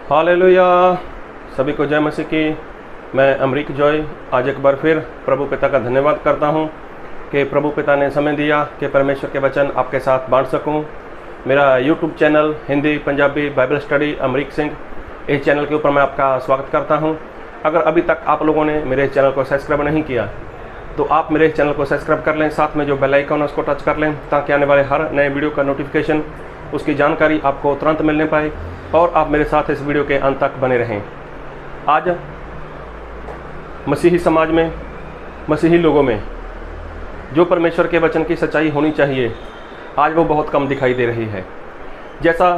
Hallelujah. सभी को जय मसीह की। मैं अमरीक जॉय आज एक बार फिर प्रभु पिता का धन्यवाद करता हूं कि प्रभु पिता ने समय दिया कि परमेश्वर के वचन आपके साथ बांट सकूं। मेरा YouTube channel Hindi Punjabi Bible study Amrik Singh, इस चैनल के ऊपर मैं आपका स्वागत करता हूं। अगर अभी तक आप लोगों ने मेरे चैनल को सब्सक्राइब नहीं किया तो आप मेरे चैनल को सब्सक्राइब कर लें, साथ में जो बेल आइकन है उसको टच कर लें ताकि आने वाले हर नए वीडियो का नोटिफिकेशन, उसकी जानकारी आपको तुरंत मिलने पाए और आप मेरे साथ इस वीडियो के अंत तक बने रहें। आज मसीही समाज में, मसीही लोगों में जो परमेश्वर के वचन की सच्चाई होनी चाहिए, आज वो बहुत कम दिखाई दे रही है। जैसा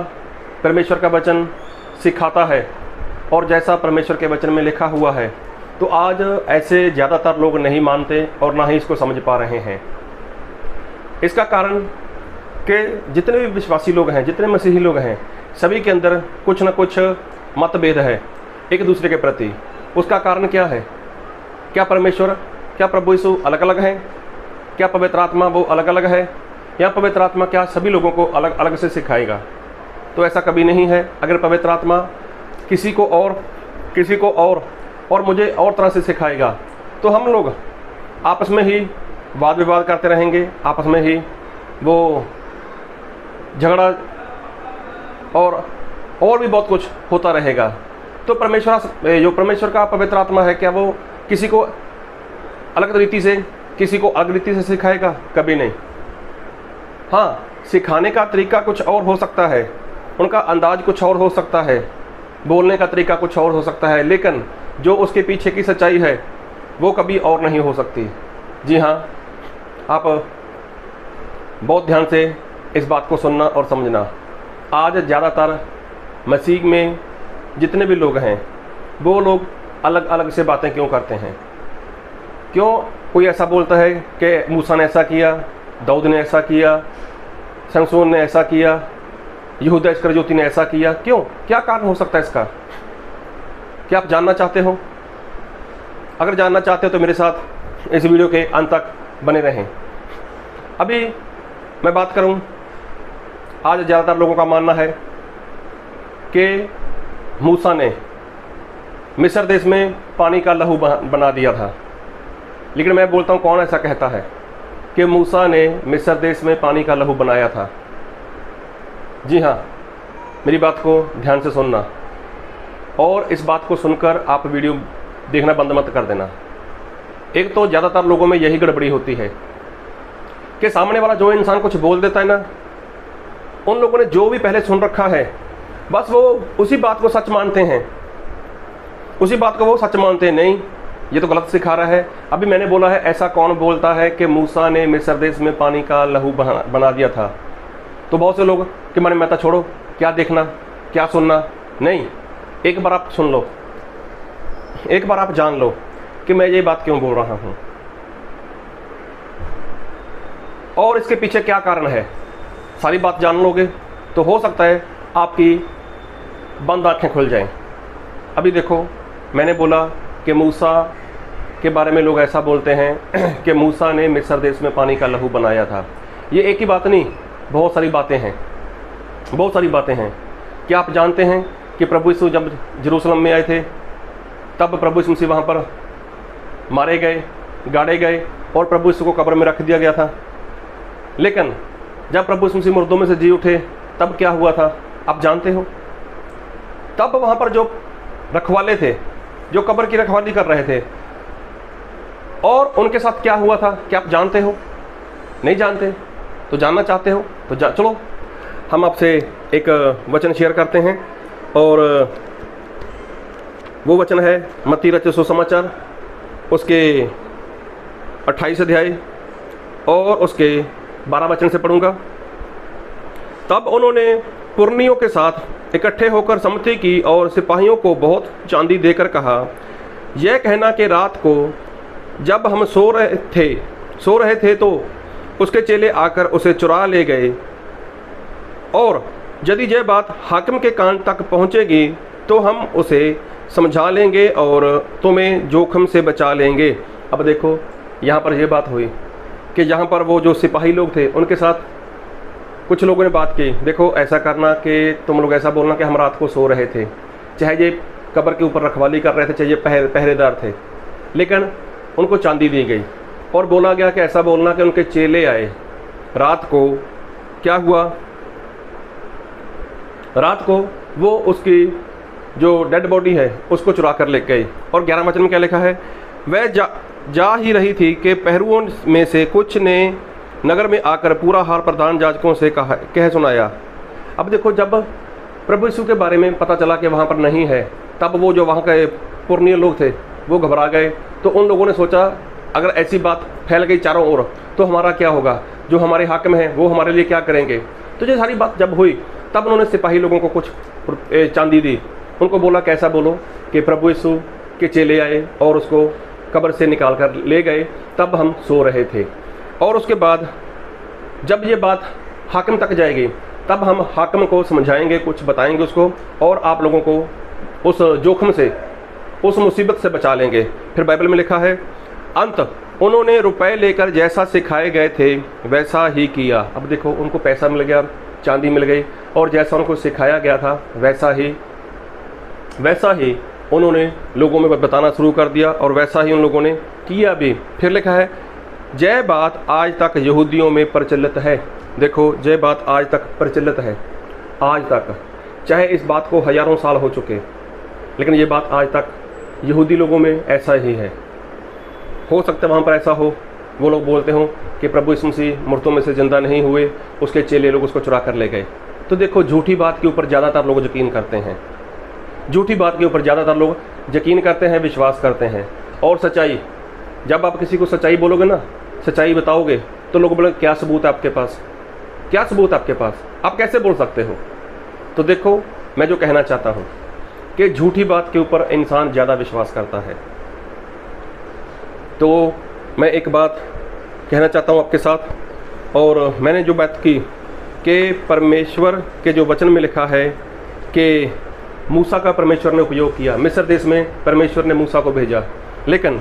परमेश्वर का वचन सिखाता है और जैसा परमेश्वर के वचन में लिखा हुआ है, तो आज ऐसे ज़्यादातर लोग नहीं मानते और ना ही इसको समझ पा रहे हैं। इसका कारण कि जितने भी विश्वासी लोग हैं, जितने मसीही लोग हैं, सभी के अंदर कुछ न कुछ मतभेद है एक दूसरे के प्रति। उसका कारण क्या है? क्या परमेश्वर, क्या प्रभु यीशु अलग अलग हैं? क्या पवित्र आत्मा वो अलग अलग है? या पवित्र आत्मा क्या सभी लोगों को अलग अलग से सिखाएगा? तो ऐसा कभी नहीं है। अगर पवित्र आत्मा किसी को और मुझे और तरह से सिखाएगा तो हम लोग आपस में ही वाद विवाद करते रहेंगे, आपस में ही वो झगड़ा और भी बहुत कुछ होता रहेगा। तो परमेश्वर का पवित्र आत्मा है, क्या वो किसी को अलग रीति से, किसी को अलग रीति से सिखाएगा? कभी नहीं। हाँ, सिखाने का तरीका कुछ और हो सकता है, उनका अंदाज कुछ और हो सकता है, बोलने का तरीका कुछ और हो सकता है, लेकिन जो उसके पीछे की सच्चाई है वो कभी और नहीं हो सकती। जी हाँ, आप बहुत ध्यान से इस बात को सुनना और समझना। आज ज़्यादातर मसीह में जितने भी लोग हैं वो लोग अलग अलग से बातें क्यों करते हैं? क्यों कोई ऐसा बोलता है कि मूसा ने ऐसा किया, दाऊद ने ऐसा किया, शमसून ने ऐसा किया, यहूदा इस्करियोती ने ऐसा किया? क्यों? क्या कारण हो सकता है इसका? क्या आप जानना चाहते हो? अगर जानना चाहते हो तो मेरे साथ इस वीडियो के अंत तक बने रहें। अभी मैं बात करूं, आज ज़्यादातर लोगों का मानना है कि मूसा ने मिस्र देश में पानी का लहू बना दिया था। लेकिन मैं बोलता हूं, कौन ऐसा कहता है कि मूसा ने मिस्र देश में पानी का लहू बनाया था? जी हाँ, मेरी बात को ध्यान से सुनना और इस बात को सुनकर आप वीडियो देखना बंद मत कर देना। एक तो ज़्यादातर लोगों में यही गड़बड़ी होती है कि सामने वाला जो इंसान कुछ बोल देता है ना, उन लोगों ने जो भी पहले सुन रखा है बस वो उसी बात को सच मानते हैं, उसी बात को वो सच मानते हैं। नहीं, ये तो गलत सिखा रहा है। अभी मैंने बोला है, ऐसा कौन बोलता है कि मूसा ने मिस्र देश में पानी का लहू बना दिया था? तो बहुत से लोग कि मैंने महता छोड़ो, क्या देखना, क्या सुनना। नहीं, एक बार आप सुन लो, एक बार आप जान लो कि मैं ये बात क्यों बोल रहा हूँ और इसके पीछे क्या कारण है। सारी बात जान लोगे तो हो सकता है आपकी बंद आंखें खुल जाएं। अभी देखो, मैंने बोला कि मूसा के बारे में लोग ऐसा बोलते हैं कि मूसा ने मिस्र देश में पानी का लहू बनाया था। ये एक ही बात नहीं, बहुत सारी बातें हैं, बहुत सारी बातें हैं। क्या आप जानते हैं कि प्रभु यीशु जब यरूशलेम में आए थे तब प्रभु यीशु मसीह वहाँ पर मारे गए, गाड़े गए और प्रभु यीशु को कब्र में रख दिया गया था। लेकिन जब प्रभु यीशु मसीह मुर्दों में से जी उठे तब क्या हुआ था आप जानते हो? तब वहाँ पर जो रखवाले थे, जो कब्र की रखवाली कर रहे थे, और उनके साथ क्या हुआ था क्या आप जानते हो? नहीं जानते? तो जानना चाहते हो तो चलो हम आपसे एक वचन शेयर करते हैं और वो वचन है मत्ती रचित सुसमाचार, उसके 28 अध्याय और उसके 12 वचन से पढ़ूंगा। तब उन्होंने पुरनियों के साथ इकट्ठे होकर सम्मति की और सिपाहियों को बहुत चांदी देकर कहा, यह कहना कि रात को जब हम सो रहे थे तो उसके चेले आकर उसे चुरा ले गए, और यदि यह बात हाकिम के कान तक पहुंचेगी तो हम उसे समझा लेंगे और तुम्हें जोखिम से बचा लेंगे। अब देखो, यहाँ पर यह बात हुई कि यहाँ पर वो जो सिपाही लोग थे उनके साथ कुछ लोगों ने बात की, देखो ऐसा करना कि तुम लोग ऐसा बोलना कि हम रात को सो रहे थे, चाहे ये कब्र के ऊपर रखवाली कर रहे थे, चाहे ये पहरेदार थे, लेकिन उनको चांदी दी गई और बोला गया कि ऐसा बोलना कि उनके चेले आए। रात को क्या हुआ, रात को वो उसकी जो डेड बॉडी है उसको चुरा कर ले गए। और 11 वचन में क्या लिखा है, वह जा ही रही थी कि पहरुओं में से कुछ ने नगर में आकर पूरा हाल प्रधान याजकों से कह सुनाया। अब देखो, जब प्रभु यीशु के बारे में पता चला कि वहाँ पर नहीं है, तब वो जो वहाँ के पुरनिय लोग थे वो घबरा गए। तो उन लोगों ने सोचा अगर ऐसी बात फैल गई चारों ओर तो हमारा क्या होगा, जो हमारे हाकिम हैं वो हमारे लिए क्या करेंगे। तो ये सारी बात जब हुई तब उन्होंने सिपाही लोगों को कुछ चांदी दी। उनको बोला कैसा बोलो कि प्रभु यीशु के चेले आए और उसको कब्र से निकाल कर ले गए, तब हम सो रहे थे। और उसके बाद जब ये बात हाकिम तक जाएगी तब हम हाकिम को समझाएंगे, कुछ बताएंगे उसको, और आप लोगों को उस जोखिम से, उस मुसीबत से बचा लेंगे। फिर बाइबल में लिखा है, अंत उन्होंने रुपए लेकर जैसा सिखाए गए थे वैसा ही किया। अब देखो, उनको पैसा मिल गया, चांदी मिल गई, और जैसा उनको सिखाया गया था वैसा ही उन्होंने लोगों में बताना शुरू कर दिया, और वैसा ही उन लोगों ने किया भी। फिर लिखा है, जय बात आज तक यहूदियों में प्रचलित है। देखो, जय बात आज तक प्रचलित है, आज तक, चाहे इस बात को हजारों साल हो चुके, लेकिन ये बात आज तक यहूदी लोगों में ऐसा ही है। हो सकता है वहाँ पर ऐसा हो, वो लोग बोलते हों कि प्रभु यीशु मसीह मृतों में से जिंदा नहीं हुए, उसके चेले लोग उसको चुरा कर ले गए। तो देखो, झूठी बात के ऊपर ज़्यादातर लोग यकीन करते हैं, झूठी बात के ऊपर ज़्यादातर लोग यकीन करते हैं, विश्वास करते हैं। और सच्चाई, जब आप किसी को सच्चाई बोलोगे ना, सच्चाई बताओगे, तो लोग बोले क्या सबूत है आपके पास, क्या सबूत है आपके पास, आप कैसे बोल सकते हो। तो देखो, मैं जो कहना चाहता हूँ कि झूठी बात के ऊपर इंसान ज़्यादा विश्वास करता है। तो मैं एक बात कहना चाहता हूँ आपके साथ, और मैंने जो बात की कि परमेश्वर के जो वचन में लिखा है कि मूसा का परमेश्वर ने उपयोग किया, मिस्र देश में परमेश्वर ने मूसा को भेजा, लेकिन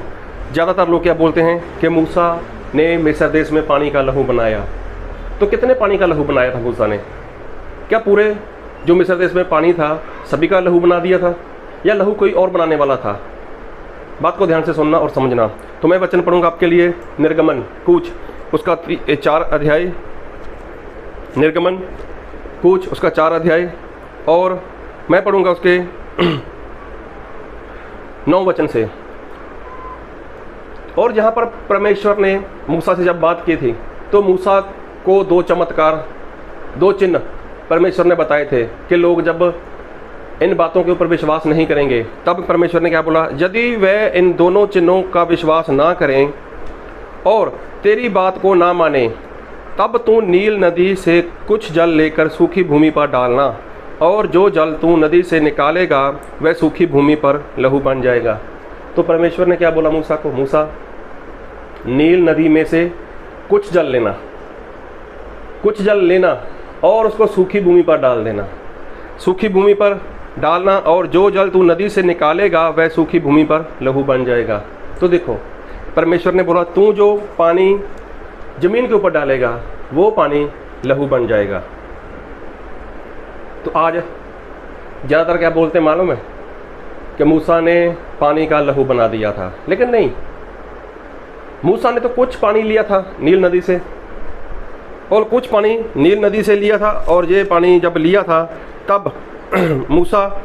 ज़्यादातर लोग क्या बोलते हैं कि मूसा ने मिस्र देश में पानी का लहू बनाया। तो कितने पानी का लहू बनाया था मूसा ने? क्या पूरे जो मिस्र देश में पानी था सभी का लहू बना दिया था, या लहू कोई और बनाने वाला था? बात को ध्यान से सुनना और समझना। तो मैं वचन पढ़ूंगा आपके लिए, निर्गमन कूच उसका 4 अध्याय, निर्गमन कूच उसका 4 अध्याय, और मैं पढ़ूंगा उसके 9 वचन से। और जहाँ पर परमेश्वर ने मूसा से जब बात की थी तो मूसा को 2 चमत्कार, 2 चिन्ह परमेश्वर ने बताए थे कि लोग जब इन बातों के ऊपर विश्वास नहीं करेंगे, तब परमेश्वर ने क्या बोला, यदि वे इन दोनों चिन्हों का विश्वास ना करें और तेरी बात को ना माने, तब तू नील नदी से कुछ जल लेकर सूखी भूमि पर डालना, और जो जल तू नदी से निकालेगा वह सूखी भूमि पर लहू बन जाएगा। तो परमेश्वर ने क्या बोला मूसा को, मूसा नील नदी में से कुछ जल लेना, कुछ जल लेना और उसको सूखी भूमि पर डाल देना, सूखी भूमि पर डालना, और जो जल तू नदी से निकालेगा वह सूखी भूमि पर लहू बन जाएगा। तो देखो, परमेश्वर ने बोला तू जो पानी ज़मीन के ऊपर डालेगा वो पानी लहू बन जाएगा। तो आज ज़्यादातर क्या बोलते हैं मालूम है कि मूसा ने पानी का लहू बना दिया था, लेकिन नहीं, मूसा ने तो कुछ पानी लिया था नील नदी से, और कुछ पानी नील नदी से लिया था, और ये पानी जब लिया था तब मूसा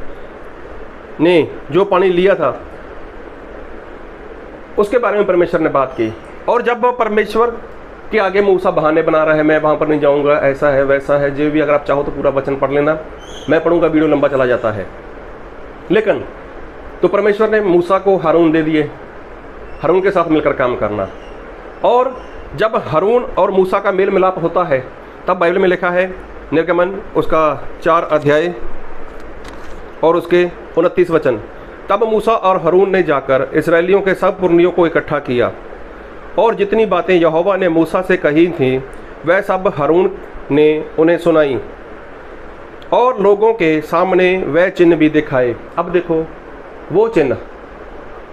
ने जो पानी लिया था उसके बारे में परमेश्वर ने बात की। और जब परमेश्वर के आगे मूसा बहाने बना रहा है, मैं वहाँ पर नहीं जाऊँगा, ऐसा है वैसा है, जो भी, अगर आप चाहो तो पूरा वचन पढ़ लेना, मैं पढ़ूँगा, वीडियो लंबा चला जाता है। लेकिन तो परमेश्वर ने मूसा को हारून दे दिए, हारून के साथ मिलकर काम करना। और जब हारून और मूसा का मेल मिलाप होता है तब बाइबल में लिखा है, निर्गमन उसका 4 अध्याय और उसके 29 वचन, तब मूसा और हारून ने जाकर इस्राएलियों के सब पुरनियों को इकट्ठा किया, और जितनी बातें यहोवा ने मूसा से कही थीं वह सब हारून ने उन्हें सुनाई, और लोगों के सामने वह चिन्ह भी दिखाए। अब देखो, वो चिन्ह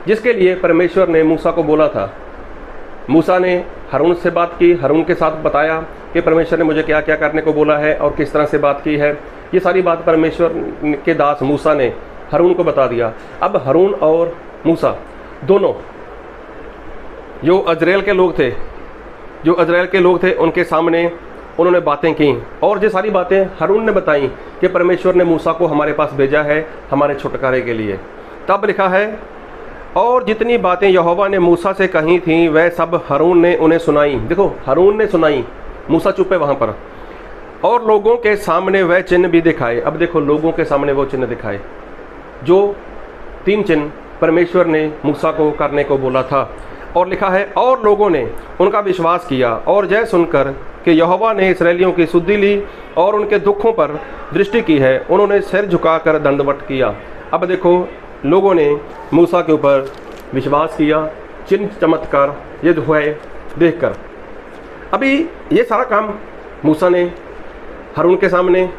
जिसके लिए परमेश्वर ने मूसा को बोला था, मूसा ने हारून से बात की, हारून के साथ बताया कि परमेश्वर ने मुझे क्या क्या करने को बोला है और किस तरह से बात की है। ये सारी बात परमेश्वर के दास मूसा ने हारून को बता दिया। अब हारून और मूसा दोनों जो इजराइल के लोग थे उनके सामने उन्होंने बातें की, और ये सारी बातें हारून ने बताई कि परमेश्वर ने मूसा को हमारे पास भेजा है हमारे छुटकारे के लिए। तब लिखा है, और जितनी बातें यहोवा ने मूसा से कही थी वह सब हारून ने उन्हें सुनाई। देखो, हारून ने सुनाई, मूसा चुप है वहाँ पर। और लोगों के सामने वह चिन्ह भी दिखाए। अब देखो, लोगों के सामने वो चिन्ह दिखाए जो 3 चिन्ह परमेश्वर ने मूसा को करने को बोला था। और लिखा है, और लोगों ने उनका विश्वास किया और जय सुनकर कि यहोवा ने इस्राएलियों की सुधि ली और उनके दुखों पर दृष्टि की है, उन्होंने सिर झुकाकर दंडवत किया। अब देखो, लोगों ने मूसा के ऊपर विश्वास किया, चिन्ह चमत्कार ये हुआ है देखकर। अभी ये सारा काम मूसा ने हारून के सामने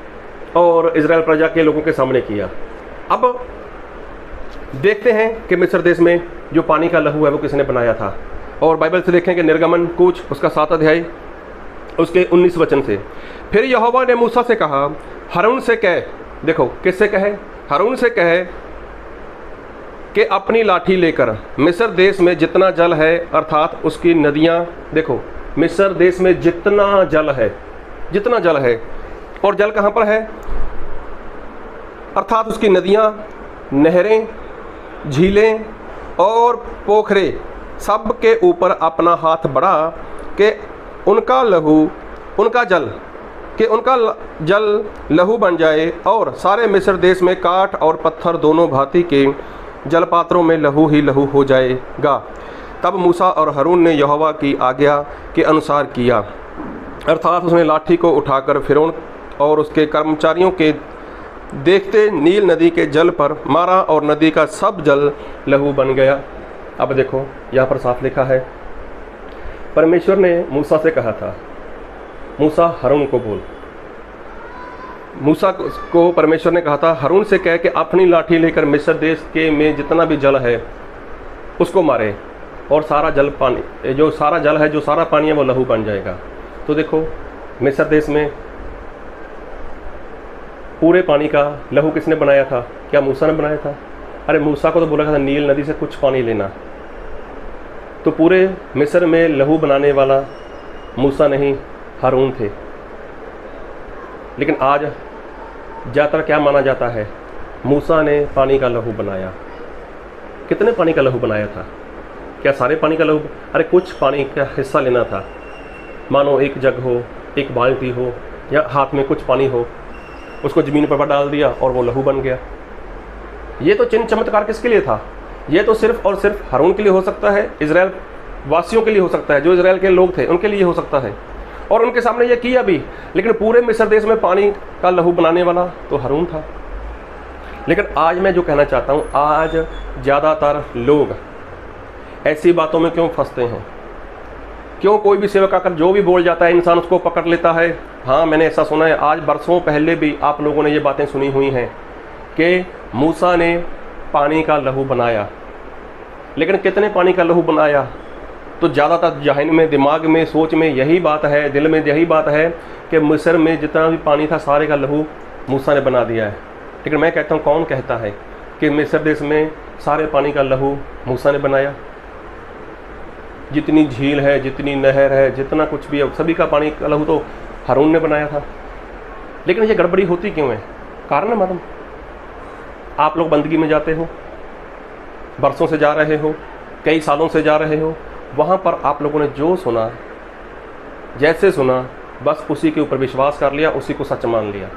और इजराइल प्रजा के लोगों के सामने किया। अब देखते हैं कि मिस्र देश में जो पानी का लहू है वो किसने बनाया था। और बाइबल से देखें कि निर्गमन कूच उसका 7 अध्याय उसके 19 वचन से, फिर यहोवा ने मूसा से कहा, हारून से कह, देखो किससे कहे, हारून से कहे कि अपनी लाठी लेकर मिस्र देश में जितना जल है अर्थात उसकी नदियाँ, देखो मिस्र देश में जितना जल है और जल कहाँ पर है, अर्थात उसकी नदियाँ, नहरें, झीलें और पोखरे सब के ऊपर अपना हाथ बढ़ा कि उनका जल लहू बन जाए, और सारे मिस्र देश में काठ और पत्थर दोनों भांति के जलपात्रों में लहू ही लहू हो जाएगा। तब मूसा और हारून ने यहोवा की आज्ञा के अनुसार किया, अर्थात उसने लाठी को उठाकर फिरौन और उसके कर्मचारियों के देखते नील नदी के जल पर मारा और नदी का सब जल लहू बन गया। अब देखो, यहाँ पर साफ लिखा है, परमेश्वर ने मूसा से कहा था, मूसा हारून को बोल। मूसा को परमेश्वर ने कहा था, हारून से कह के अपनी लाठी लेकर मिस्र देश के में जितना भी जल है उसको मारे, और सारा जल पानी, जो सारा जल है, जो सारा पानी है वो लहू बन जाएगा। तो देखो, मिस्र देश में पूरे पानी का लहू किसने बनाया था? क्या मूसा ने बनाया था? अरे मूसा को तो बोला था नील नदी से कुछ पानी लेना। तो पूरे मिस्र में लहू बनाने वाला मूसा नहीं, हारून थे। लेकिन आज ज़्यादातर क्या माना जाता है, मूसा ने पानी का लहू बनाया। कितने पानी का लहू बनाया था? क्या सारे पानी का लहू? अरे कुछ पानी का हिस्सा लेना था, मानो एक जग हो, एक बाल्टी हो, या हाथ में कुछ पानी हो, उसको ज़मीन पर डाल दिया और वो लहू बन गया। ये तो चिन्ह चमत्कार किसके लिए था? ये तो सिर्फ और सिर्फ हारून के लिए हो सकता है, इजराइल वासियों के लिए हो सकता है, जो इजराइल के लोग थे उनके लिए हो सकता है, और उनके सामने ये किया भी। लेकिन पूरे मिस्र देश में पानी का लहू बनाने वाला तो हारून था। लेकिन आज मैं जो कहना चाहता हूँ, आज ज़्यादातर लोग ऐसी बातों में क्यों फंसते हैं? क्यों कोई भी सेवक आकर जो भी बोल जाता है इंसान उसको पकड़ लेता है? हाँ, मैंने ऐसा सुना है। आज बरसों पहले भी आप लोगों ने ये बातें सुनी हुई हैं कि मूसा ने पानी का लहू बनाया। लेकिन कितने पानी का लहू बनाया? तो ज़्यादातर जहन में, दिमाग में, सोच में यही बात है, दिल में यही बात है कि मिस्र में जितना भी पानी था सारे का लहू मूसा ने बना दिया है। लेकिन मैं कहता हूँ, कौन कहता है कि मिस्र देश में सारे पानी का लहू मूसा ने बनाया? जितनी झील है, जितनी नहर है, जितना कुछ भी है, सभी का पानी का लहू तो हारून ने बनाया था। लेकिन ये गड़बड़ी होती क्यों है? कारण है मालूम? आप लोग बंदगी में जाते हो, बरसों से जा रहे हो, कई सालों से जा रहे हो, वहाँ पर आप लोगों ने जो सुना, जैसे सुना, बस उसी के ऊपर विश्वास कर लिया, उसी को सच मान लिया।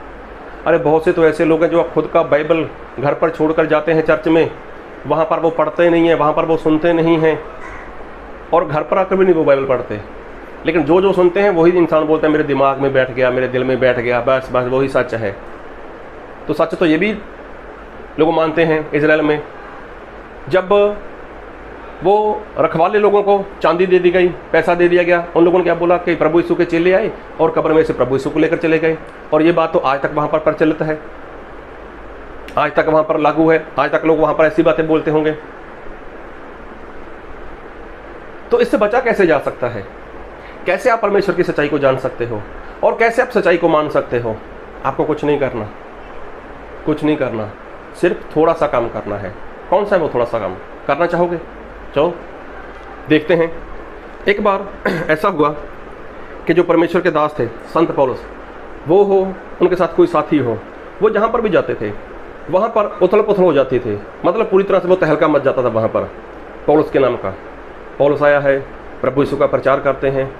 अरे बहुत से तो ऐसे लोग हैं जो खुद का बाइबल घर पर छोड़कर जाते हैं चर्च में, वहाँ पर वो पढ़ते नहीं हैं, वहाँ पर वो सुनते नहीं हैं, और घर पर आकर भी नहीं वो बाइबल पढ़ते। लेकिन जो जो सुनते हैं वही इंसान बोलते हैं मेरे दिमाग में बैठ गया, मेरे दिल में बैठ गया, बस बस वही सच है। तो सच तो ये भी लोग मानते हैं। इजराइल में जब वो रखवाले लोगों को चांदी दे दी गई, पैसा दे दिया गया, उन लोगों ने क्या बोला कि प्रभु यीशु के चेले आए और कब्र में से प्रभु यीशु को लेकर चले गए। और ये बात तो आज तक वहाँ पर प्रचलित है, आज तक वहाँ पर लागू है, आज तक लोग वहाँ पर ऐसी बातें बोलते होंगे। तो इससे बचा कैसे जा सकता है? कैसे आप परमेश्वर की सच्चाई को जान सकते हो? और कैसे आप सच्चाई को मान सकते हो? आपको कुछ नहीं करना, कुछ नहीं करना। सिर्फ थोड़ा सा काम करना है। कौन सा है वो थोड़ा सा काम? करना चाहोगे? चलो देखते हैं। एक बार ऐसा हुआ कि जो परमेश्वर के दास थे संत पौलुस, वो हो, उनके साथ कोई साथी हो, वो जहाँ पर भी जाते थे वहाँ पर उथल पुथल हो जाती थी। मतलब पूरी तरह से वो तहलका मच जाता था वहाँ पर। पौलुस के नाम का, पौलुस आया है, प्रभु यीशु का प्रचार करते हैं,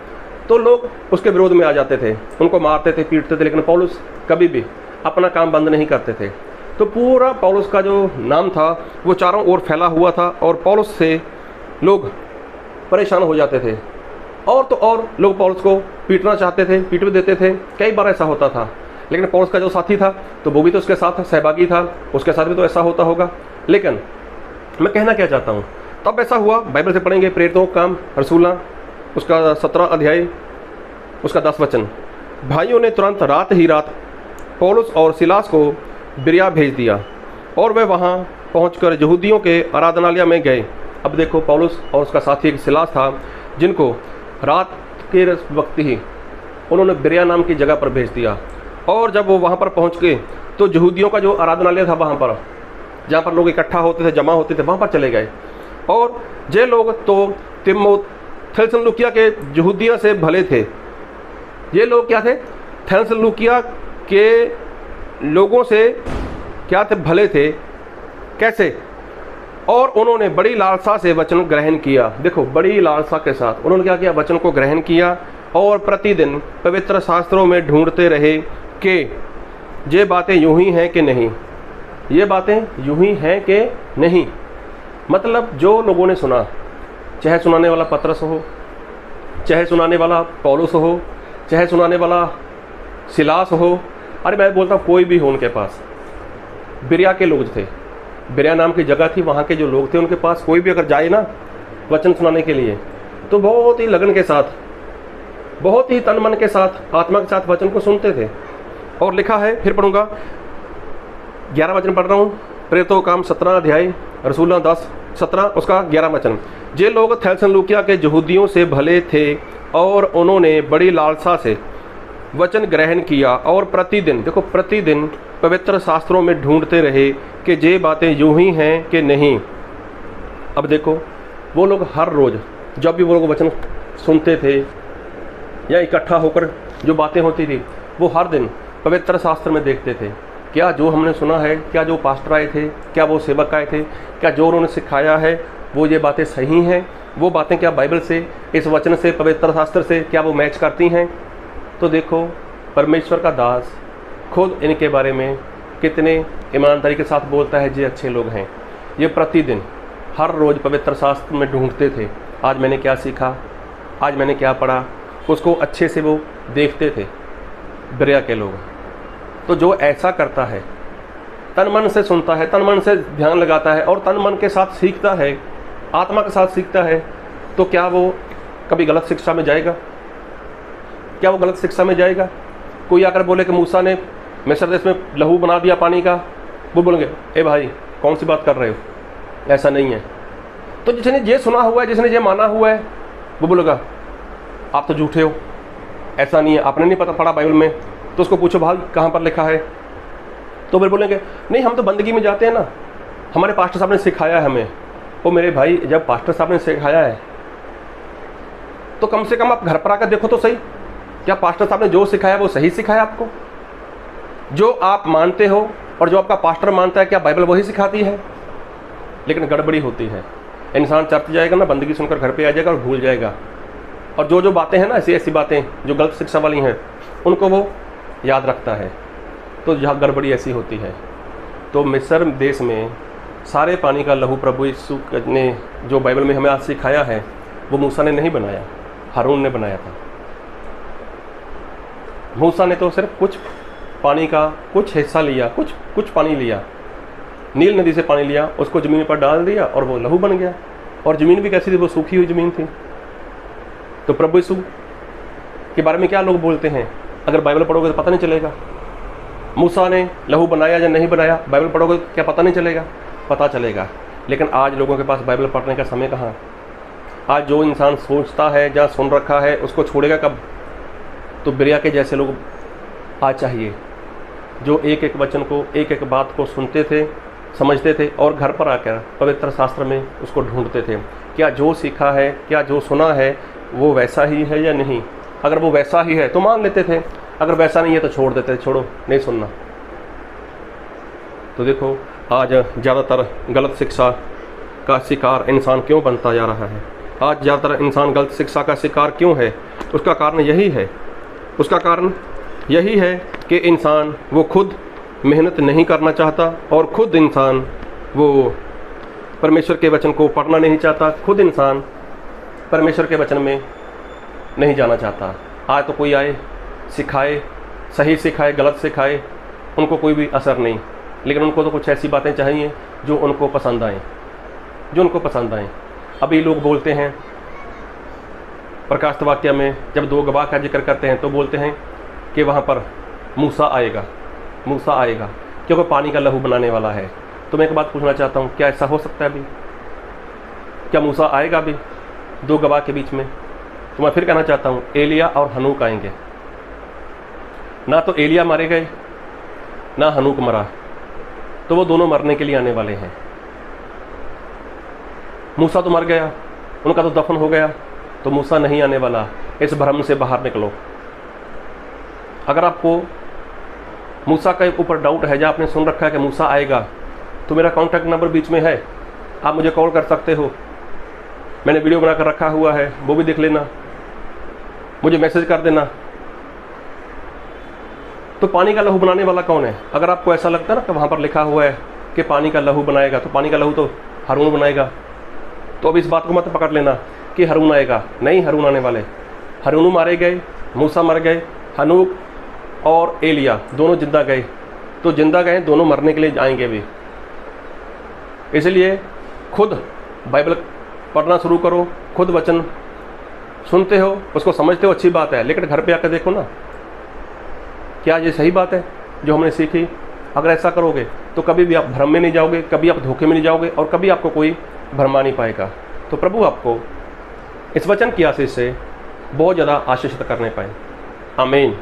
तो लोग उसके विरोध में आ जाते थे, उनको मारते थे, पीटते थे, लेकिन पौलुस कभी भी अपना काम बंद नहीं करते थे। तो पूरा पौलुस का जो नाम था वो चारों ओर फैला हुआ था और पौलुस से लोग परेशान हो जाते थे। और तो और लोग पौलुस को पीटना चाहते थे, पीट भी देते थे, कई बार ऐसा होता था। लेकिन पौलुस का जो साथी था तो वो भी तो उसके साथ सहभागी था, उसके साथ भी तो ऐसा होता होगा। लेकिन मैं कहना क्या चाहता हूँ, तब ऐसा हुआ, बाइबल से पढ़ेंगे, प्रेरितों का काम रसूला उसका 17 अध्याय उसका 10 वचन। भाइयों ने तुरंत रात ही रात पौलुस और सिलास को बिरिया भेज दिया और वे वहाँ पहुंचकर यहूदियों के आराधनालय में गए। अब देखो, पौलुस और उसका साथी एक सिलास था, जिनको रात के वक्त ही उन्होंने बिरिया नाम की जगह पर भेज दिया। और जब वो वहाँ पर पहुँच गए तो यहूदियों का जो आराधनालय था वहाँ पर, जहाँ पर लोग इकट्ठा होते थे, जमा होते थे, वहाँ पर चले गए। और ये लोग तो थेसलुकिया के यहूदियों से भले थे। ये लोग क्या थे? थेसलुकिया के लोगों से क्या थे? भले थे। कैसे? और उन्होंने बड़ी लालसा से वचन ग्रहण किया। देखो, बड़ी लालसा के साथ उन्होंने क्या किया? वचन को ग्रहण किया और प्रतिदिन पवित्र शास्त्रों में ढूंढते रहे कि ये बातें यूं ही हैं कि नहीं, ये बातें यूं ही हैं कि नहीं। मतलब जो लोगों ने सुना, चाहे सुनाने वाला पतरस हो, चाहे सुनाने वाला पौलुस हो, चाहे सुनाने वाला सिलास हो, अरे मैं बोलता हूँ कोई भी हो, उनके पास बिरिया के लोग थे, बिरिया नाम की जगह थी, वहाँ के जो लोग थे उनके पास कोई भी अगर जाए ना वचन सुनाने के लिए, तो बहुत ही लगन के साथ, बहुत ही तन मन के साथ, आत्मा के साथ वचन को सुनते थे। और लिखा है, फिर पढ़ूंगा, 11 वचन पढ़ रहा हूँ, प्रेरितों का काम 17 अध्याय रसूल 10:17 उसका 11 वचन। ये लोग थेसलुकिया के यहूदियों से भले थे और उन्होंने बड़ी लालसा से वचन ग्रहण किया और प्रतिदिन, देखो प्रतिदिन पवित्र शास्त्रों में ढूंढते रहे कि ये बातें यूं ही हैं कि नहीं। अब देखो, वो लोग हर रोज़ जब भी वो लोग वचन सुनते थे या इकट्ठा होकर जो बातें होती थी, वो हर दिन पवित्र शास्त्र में देखते थे, क्या जो हमने सुना है, क्या जो पास्टर आए थे, क्या वो सेवक आए थे, क्या जो उन्होंने सिखाया है वो ये बातें सही हैं, वो बातें क्या बाइबल से, इस वचन से, पवित्र शास्त्र से क्या वो मैच करती हैं। तो देखो, परमेश्वर का दास खुद इनके बारे में कितने ईमानदारी के साथ बोलता है, ये अच्छे लोग हैं। ये प्रतिदिन हर रोज़ पवित्र शास्त्र में ढूंढते थे, आज मैंने क्या सीखा, आज मैंने क्या पढ़ा, उसको अच्छे से वो देखते थे बिरिया के लोग। तो जो ऐसा करता है, तन मन से सुनता है, तन मन से ध्यान लगाता है और तन मन के साथ सीखता है, आत्मा के साथ सीखता है, तो क्या वो कभी गलत शिक्षा में जाएगा? क्या वो गलत शिक्षा में जाएगा? कोई आकर बोले कि मूसा ने मिस्र देश में लहू बना दिया पानी का, वो बोलेंगे ए भाई कौन सी बात कर रहे हो, ऐसा नहीं है। तो जिसने ये सुना हुआ है, जिसने ये माना हुआ है, वो बोलेगा आप तो झूठे हो, ऐसा नहीं है, आपने नहीं पता पढ़ा बाइबल में, तो उसको पूछो भाई कहाँ पर लिखा है, तो फिर बोलेंगे नहीं हम तो बंदगी में जाते हैं ना, हमारे पास्टर साहब ने सिखाया है हमें। ओ मेरे भाई, जब पास्टर साहब ने सिखाया है तो कम से कम आप घर पर आकर देखो तो सही, क्या पास्टर साहब ने जो सिखाया वो सही सिखाया आपको? जो आप मानते हो और जो आपका पास्टर मानता है, क्या बाइबल वही सिखाती है? लेकिन गड़बड़ी होती है, इंसान चर्च जाएगा ना, बंदगी सुनकर घर पे आ जाएगा और भूल जाएगा, और जो जो बातें हैं ना, ऐसी ऐसी बातें जो गलत शिक्षा वाली हैं, उनको वो याद रखता है। तो यहाँ गड़बड़ी ऐसी होती है। तो मिस्र देश में सारे पानी का लहू प्रभु यीशु ने जो बाइबल में हमें आज सिखाया है, वो मूसा ने नहीं बनाया, हारून ने बनाया था। मूसा ने तो सिर्फ कुछ पानी का कुछ हिस्सा लिया, कुछ पानी लिया, नील नदी से पानी लिया, उसको ज़मीन पर डाल दिया और वो लहू बन गया। और ज़मीन भी कैसी थी? वो सूखी हुई ज़मीन थी। तो प्रभु यीशु के बारे में क्या लोग बोलते हैं, अगर बाइबल पढ़ोगे तो पता नहीं चलेगा। मूसा ने लहू बनाया या नहीं बनाया, बाइबल पढ़ोगे क्या पता नहीं चलेगा? पता चलेगा। लेकिन आज लोगों के पास बाइबल पढ़ने का समय कहाँ? आज जो इंसान सोचता है, जहाँ सुन रखा है, उसको छोड़ेगा कब? तो बिरिया के जैसे लोग आज चाहिए, जो एक एक वचन को, एक एक बात को सुनते थे समझते थे और घर पर आकर पवित्र शास्त्र में उसको ढूंढते थे, क्या जो सीखा है, क्या जो सुना है वो वैसा ही है या नहीं। अगर वो वैसा ही है तो मान लेते थे, अगर वैसा नहीं है तो छोड़ देते थे, छोड़ो नहीं सुनना। तो देखो आज ज़्यादातर गलत शिक्षा का शिकार इंसान क्यों बनता जा रहा है। आज ज़्यादातर इंसान गलत शिक्षा का शिकार क्यों है, उसका कारण यही है, उसका कारण यही है कि इंसान वो खुद मेहनत नहीं करना चाहता और खुद इंसान वो परमेश्वर के वचन को पढ़ना नहीं चाहता, खुद इंसान परमेश्वर के वचन में नहीं जाना चाहता। आज तो कोई आए सिखाए, सही सिखाए गलत सिखाए, उनको कोई भी असर नहीं, लेकिन उनको तो कुछ ऐसी बातें चाहिए जो उनको पसंद आएँ, जो उनको पसंद आएँ। अभी लोग बोलते हैं प्रकाशित वाक्य में जब 2 गवाह का जिक्र करते हैं तो बोलते हैं कि वहाँ पर मूसा आएगा, मूसा आएगा क्योंकि पानी का लहू बनाने वाला है। तो मैं एक बात पूछना चाहता हूँ, क्या ऐसा हो सकता है अभी? क्या मूसा आएगा अभी 2 गवाह के बीच में? तो मैं फिर कहना चाहता हूँ एलिया और हनूक आएंगे। ना तो एलिया मारे गए ना हनूक मरा, तो वो दोनों मरने के लिए आने वाले हैं। मूसा तो मर गया, उनका तो दफन हो गया, तो मूसा नहीं आने वाला। इस भ्रम से बाहर निकलो। अगर आपको मूसा के ऊपर डाउट है या आपने सुन रखा है कि मूसा आएगा, तो मेरा कॉन्टैक्ट नंबर बीच में है, आप मुझे कॉल कर सकते हो। मैंने वीडियो बनाकर रखा हुआ है, वो भी देख लेना, मुझे मैसेज कर देना। तो पानी का लहू बनाने वाला कौन है? अगर आपको ऐसा लगता है ना कि वहाँ पर लिखा हुआ है कि पानी का लहू बनाएगा, तो पानी का लहू तो हारून बनाएगा। तो अब इस बात को मत पकड़ लेना कि हारून आएगा, नहीं हारून आने वाले। हारून मारे गए, मूसा मर गए, हनूक और एलिया दोनों जिंदा गए, तो जिंदा गए दोनों मरने के लिए आएंगे भी। इसलिए खुद बाइबल पढ़ना शुरू करो, खुद वचन सुनते हो, उसको समझते हो, अच्छी बात है, लेकिन घर पे आकर देखो ना, क्या ये सही बात है जो हमने सीखी? अगर ऐसा करोगे तो कभी भी आप भ्रम में नहीं जाओगे, कभी आप धोखे में नहीं जाओगे और कभी आपको कोई भरमा नहीं पाएगा। तो प्रभु आपको इस वचन की आशीष से बहुत ज़्यादा आशीषित करने पाए। आमीन।